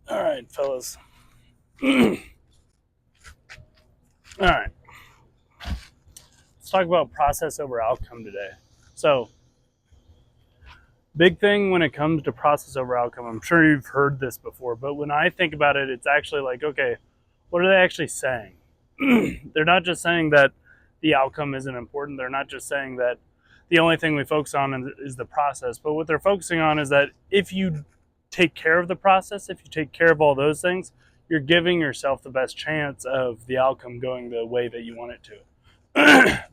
All right, fellas. All right. Let's talk about process over outcome today. So, big thing when it comes to process over outcome, I'm sure you've heard this before, but when I think about it, it's actually like, okay, what are they actually saying? They're not just saying that the outcome isn't important. They're not just saying that the only thing we focus on is the process, but what they're focusing on is that if you take care of the process, if you take care of all those things, you're giving yourself the best chance of the outcome going the way that you want it to.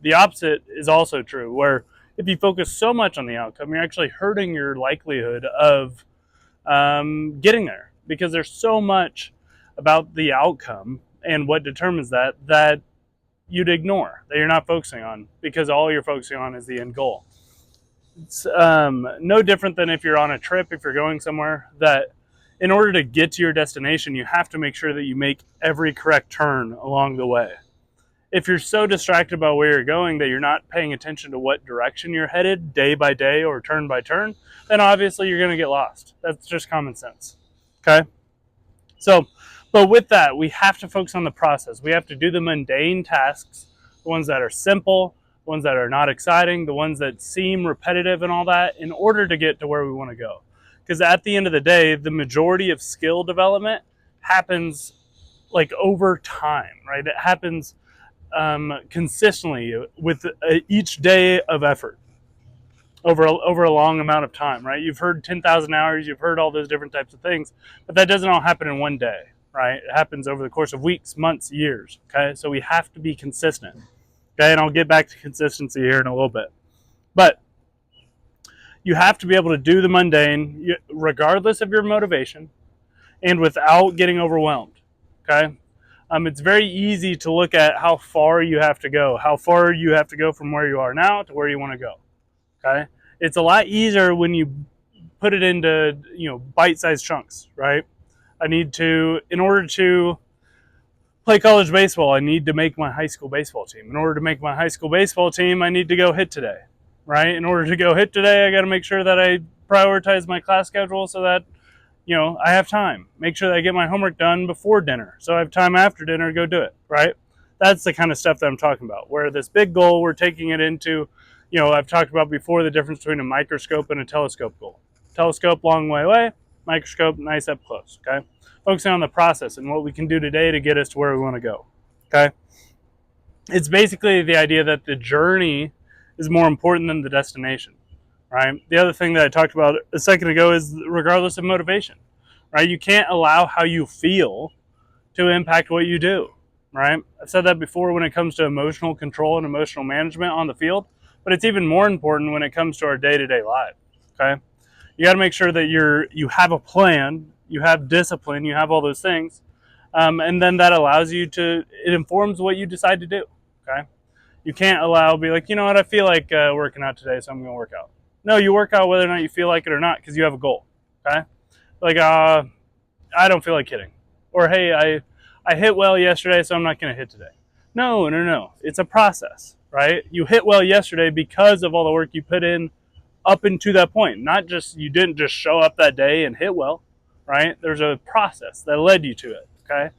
The opposite is also true, where if you focus so much on the outcome, you're actually hurting your likelihood of getting there, because there's so much about the outcome and what determines that you'd ignore, that you're not focusing on, because all you're focusing on is the end goal. It's no different than if you're on a trip, if you're going somewhere, that in order to get to your destination, you have to make sure that you make every correct turn along the way. If you're so distracted by where you're going that you're not paying attention to what direction you're headed day by day or turn by turn, then obviously you're going to get lost. That's just common sense. Okay? So, but with that, we have to focus on the process. We have to do the mundane tasks, the ones that are simple, the ones that are not exciting, the ones that seem repetitive and all that, in order to get to where we want to go. Because at the end of the day, the majority of skill development happens like over time, right? It happens consistently with each day of effort over a long amount of time, right? You've heard 10,000 hours, you've heard all those different types of things, but that doesn't all happen in one day, right? It happens over the course of weeks, months, years, okay? So we have to be consistent, okay? And I'll get back to consistency here in a little bit. But you have to be able to do the mundane regardless of your motivation and without getting overwhelmed, okay? It's very easy to look at how far you have to go from where you are now to where you want to go, okay? It's a lot easier when you put it into, bite-sized chunks, right? In order to play college baseball, I need to make my high school baseball team. In order to make my high school baseball team, I need to go hit today, right? In order to go hit today, I got to make sure that I prioritize my class schedule so that, I have time. Make sure that I get my homework done before dinner so I have time after dinner to go do it, right? That's the kind of stuff that I'm talking about, where this big goal, we're taking it into, I've talked about before the difference between a microscope and a telescope goal. Telescope, long way away. Microscope, nice up close, okay? Focusing on the process and what we can do today to get us to where we want to go, okay? It's basically the idea that the journey is more important than the destination, right? The other thing that I talked about a second ago is regardless of motivation, right? You can't allow how you feel to impact what you do, right? I've said that before when it comes to emotional control and emotional management on the field, but it's even more important when it comes to our day-to-day life, okay? You got to make sure that you have a plan, you have discipline, you have all those things, and then that allows you it informs what you decide to do, okay? You can't be like, you know what, I feel like working out today, so I'm going to work out. No, you work out whether or not you feel like it or not, because you have a goal, okay? Like, I don't feel like hitting. Or, hey, I hit well yesterday, so I'm not going to hit today. No. It's a process, right? You hit well yesterday because of all the work you put in up into that point. Not just, you didn't just show up that day and hit well, right? There's a process that led you to it, okay?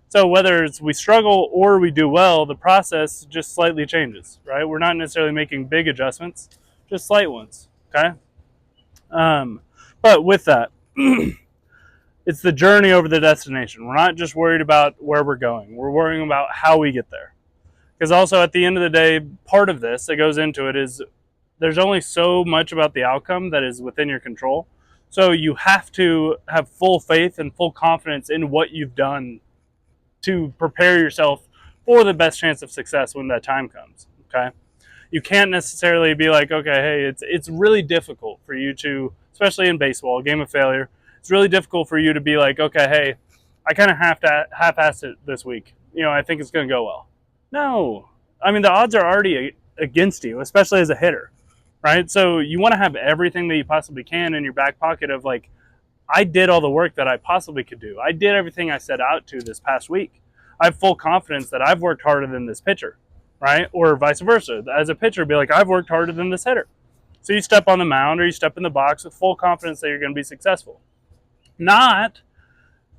So whether it's we struggle or we do well, the process just slightly changes, right? We're not necessarily making big adjustments, just slight ones, okay? But with that, it's the journey over the destination. We're not just worried about where we're going. We're worrying about how we get there. Because also at the end of the day, part of this that goes into it is there's only so much about the outcome that is within your control. So you have to have full faith and full confidence in what you've done to prepare yourself for the best chance of success when that time comes, okay? You can't necessarily be like, okay, hey, it's really difficult for you to, especially in baseball, a game of failure, it's really difficult for you to be like, okay, hey, I kind of have to half-ass it this week. I think it's going to go well. No. I mean, the odds are already against you, especially as a hitter, right? So you want to have everything that you possibly can in your back pocket of like, I did all the work that I possibly could do. I did everything I set out to this past week. I have full confidence that I've worked harder than this pitcher, right? Or vice versa. As a pitcher, be like, I've worked harder than this hitter. So you step on the mound or you step in the box with full confidence that you're going to be successful. Not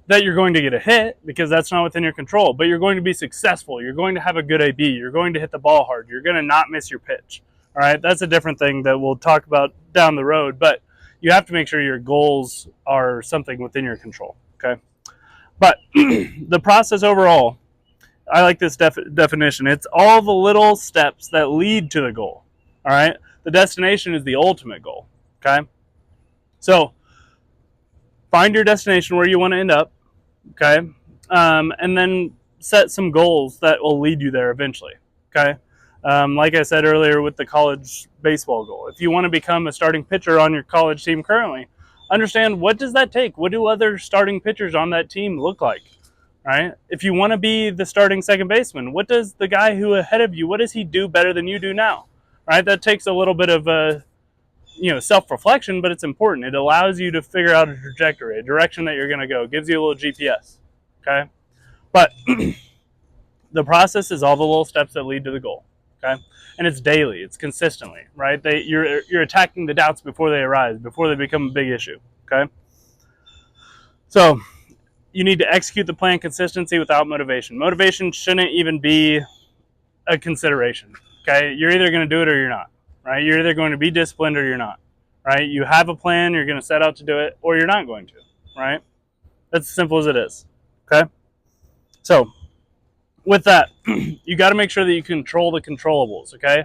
that you're going to get a hit because that's not within your control, but you're going to be successful. You're going to have a good AB. You're going to hit the ball hard. You're going to not miss your pitch. All right, that's a different thing that we'll talk about down the road, but you have to make sure your goals are something within your control, okay? But the process overall, I like this definition. It's all the little steps that lead to the goal, all right? The destination is the ultimate goal, okay? So find your destination where you want to end up, okay? And then set some goals that will lead you there eventually, okay? Like I said earlier with the college baseball goal, if you want to become a starting pitcher on your college team currently, understand what does that take? What do other starting pitchers on that team look like, right? If you want to be the starting second baseman, what does the guy who ahead of you, what does he do better than you do now, right? That takes a little bit of self-reflection, but it's important. It allows you to figure out a trajectory, a direction that you're going to go. It gives you a little GPS, okay? But the process is all the little steps that lead to the goal, okay? And it's daily, it's consistently, right? You're attacking the doubts before they arise, before they become a big issue, okay? So you need to execute the plan consistency without motivation. Motivation shouldn't even be a consideration, okay? You're either going to do it or you're not, right? You're either going to be disciplined or you're not, right? You have a plan, you're going to set out to do it, or you're not going to, right? That's as simple as it is, okay? So with that, you got to make sure that you control the controllables, okay?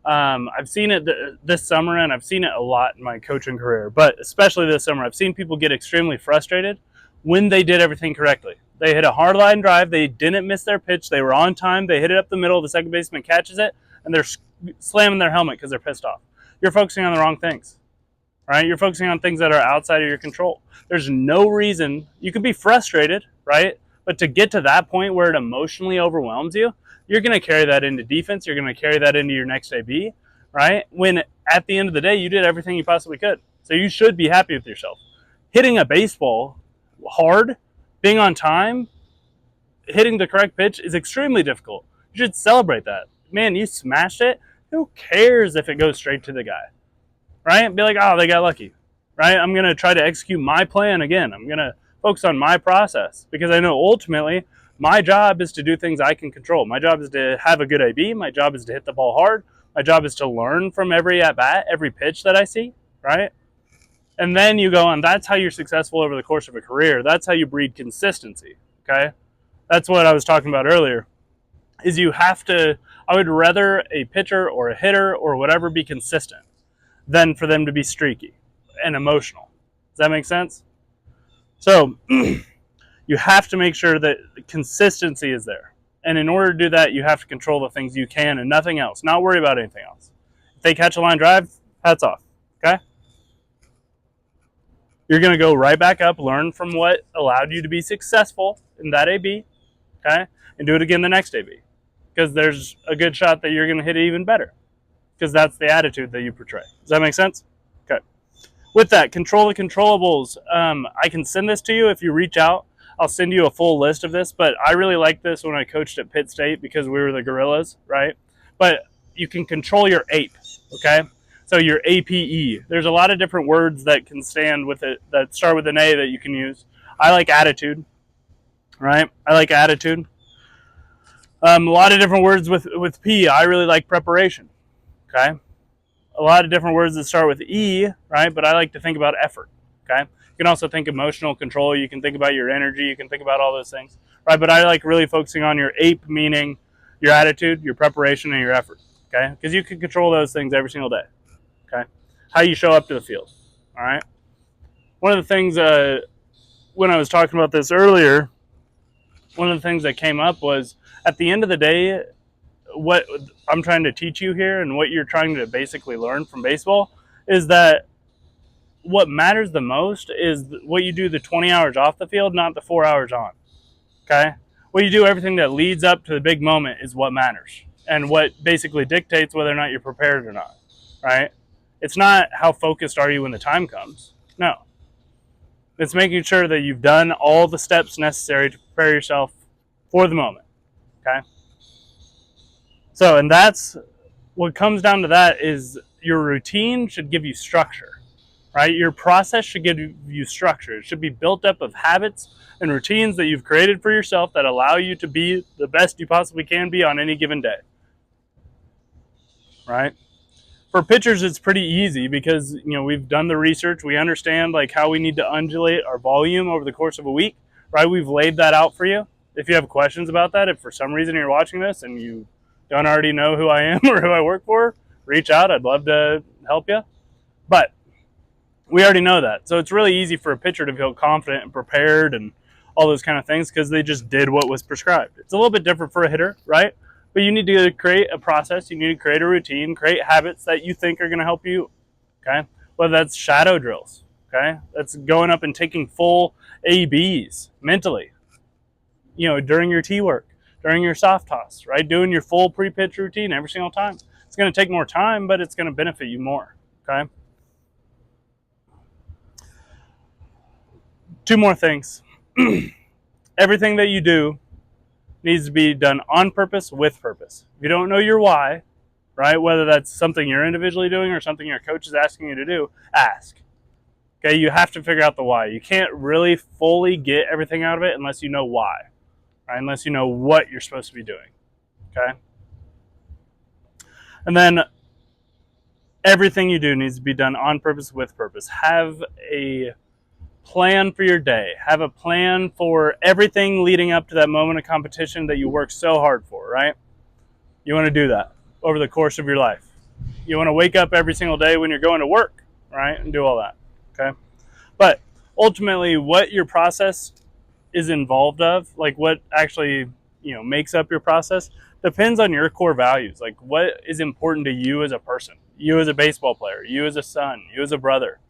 I've seen it this summer, and I've seen it a lot in my coaching career, but especially this summer, I've seen people get extremely frustrated when they did everything correctly. They hit a hard line drive, they didn't miss their pitch, they were on time, they hit it up the middle, the second baseman catches it, and they're slamming their helmet because they're pissed off. You're focusing on the wrong things, right? You're focusing on things that are outside of your control. There's no reason, you can be frustrated, right? But to get to that point where it emotionally overwhelms you, you're going to carry that into defense. You're going to carry that into your next AB, right? When at the end of the day, you did everything you possibly could. So you should be happy with yourself. Hitting a baseball hard, being on time, hitting the correct pitch is extremely difficult. You should celebrate that. Man, you smashed it. Who cares if it goes straight to the guy, right? Be like, oh, they got lucky, right? I'm going to try to execute my plan again. I'm going to focus on my process because I know ultimately my job is to do things I can control. My job is to have a good AB. My job is to hit the ball hard. My job is to learn from every at-bat, every pitch that I see, right? And then you go on, that's how you're successful over the course of a career. That's how you breed consistency, okay? That's what I was talking about earlier, is you have to, I would rather a pitcher or a hitter or whatever be consistent than for them to be streaky and emotional. Does that make sense? So you have to make sure that consistency is there. And in order to do that, you have to control the things you can and nothing else. Not worry about anything else. If they catch a line drive, hats off, okay? You're going to go right back up, learn from what allowed you to be successful in that AB, okay? And do it again the next AB. Because there's a good shot that you're going to hit it even better. Because that's the attitude that you portray. Does that make sense? Okay. With that, control the controllables. I can send this to you if you reach out. I'll send you a full list of this, but I really liked this when I coached at Pitt State because we were the gorillas, right? But you can control your APE, okay? So your APE. There's a lot of different words that can stand with it that start with an A that you can use. I like attitude, right? I like attitude. A lot of different words with P. I really like preparation, okay? A lot of different words that start with E, right? But I like to think about effort, okay? You can also think emotional control. You can think about your energy. You can think about all those things, right? But I like really focusing on your APE, meaning your attitude, your preparation, and your effort, okay? Because you can control those things every single day, okay? How you show up to the field, all right? One of the things when I was talking about this earlier, one of the things that came up was at the end of the day, what I'm trying to teach you here and what you're trying to basically learn from baseball is that what matters the most is what you do the 20 hours off the field, not the 4 hours on, okay? What you do, everything that leads up to the big moment is what matters and what basically dictates whether or not you're prepared or not, right? It's not how focused are you when the time comes. No. It's making sure that you've done all the steps necessary to prepare yourself for the moment, okay? So, and that's what comes down to that is your routine should give you structure, right? Your process should give you structure. It should be built up of habits and routines that you've created for yourself that allow you to be the best you possibly can be on any given day, right? For pitchers, it's pretty easy because, you know, we've done the research. We understand like how we need to undulate our volume over the course of a week, right? We've laid that out for you. If you have questions about that, if for some reason you're watching this and you don't already know who I am or who I work for, reach out. I'd love to help you. But we already know that. So it's really easy for a pitcher to feel confident and prepared and all those kind of things because they just did what was prescribed. It's a little bit different for a hitter, right? But you need to create a process. You need to create a routine, create habits that you think are going to help you, okay? Whether that's shadow drills, okay? That's going up and taking full ABs mentally, you know, during your tee work, during your soft toss, right? Doing your full pre-pitch routine every single time. It's going to take more time, but it's going to benefit you more, okay? Two more things. Everything that you do needs to be done on purpose, with purpose. If you don't know your why, right, whether that's something you're individually doing or something your coach is asking you to do, ask. Okay, you have to figure out the why. You can't really fully get everything out of it unless you know why, right? Unless you know what you're supposed to be doing, okay? And then everything you do needs to be done on purpose, with purpose. Have a plan for your day. Have a plan for everything leading up to that moment of competition that you work so hard for, right? You want to do that over the course of your life. You want to wake up every single day when you're going to work, right? And do all that, okay? But ultimately, what your process is involved of, like what actually, you know, makes up your process, depends on your core values. Like what is important to you as a person, you as a baseball player, you as a son, you as a brother,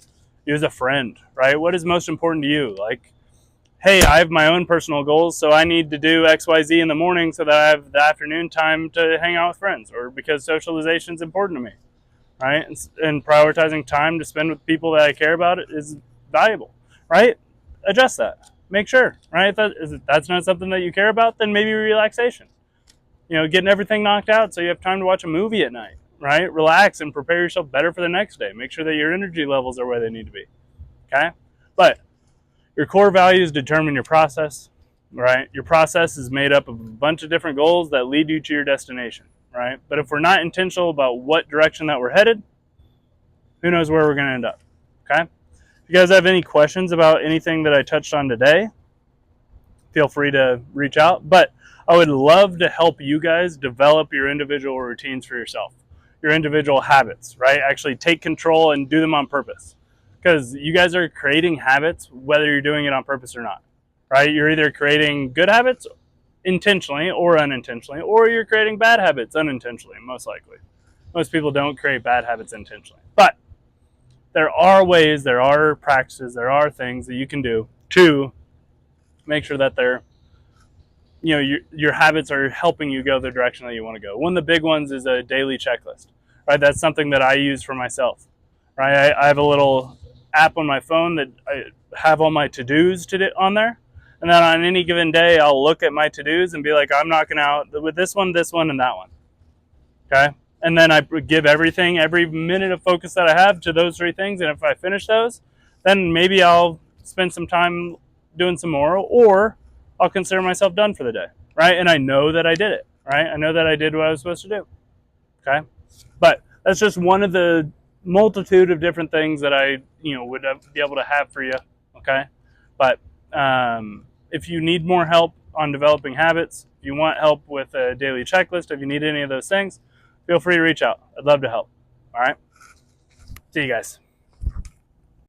you as a friend, right? What is most important to you? Like, hey, I have my own personal goals, so I need to do XYZ in the morning so that I have the afternoon time to hang out with friends, or because socialization is important to me, right? And prioritizing time to spend with people that I care about is valuable, right? Adjust that. Make sure, right? If that's not something that you care about, then maybe relaxation. You know, getting everything knocked out so you have time to watch a movie at night, right? Relax and prepare yourself better for the next day. Make sure that your energy levels are where they need to be, okay? But your core values determine your process, right? Your process is made up of a bunch of different goals that lead you to your destination, right? But if we're not intentional about what direction that we're headed, who knows where we're going to end up, okay? If you guys have any questions about anything that I touched on today, feel free to reach out. But I would love to help you guys develop your individual routines for yourself, your individual habits, right? Actually take control and do them on purpose. Because you guys are creating habits whether you're doing it on purpose or not, right? You're either creating good habits intentionally or unintentionally, or you're creating bad habits unintentionally, most likely. Most people don't create bad habits intentionally. But there are ways, there are practices, there are things that you can do to make sure that they're, you know, your habits are helping you go the direction that you want to go. One of the big ones is a daily checklist, right? That's something that I use for myself, right? I have a little app on my phone that I have all my to-dos on there. And then on any given day, I'll look at my to-dos and be like, I'm knocking out with this one, and that one, okay? And then I give everything, every minute of focus that I have to those three things. And if I finish those, then maybe I'll spend some time doing some more, or I'll consider myself done for the day, right? And I know that I did it, right? I know that I did what I was supposed to do, okay? But that's just one of the multitude of different things that I, you know, would be able to have for you, okay? But if you need more help on developing habits, if you want help with a daily checklist, if you need any of those things, feel free to reach out. I'd love to help, all right? See you guys.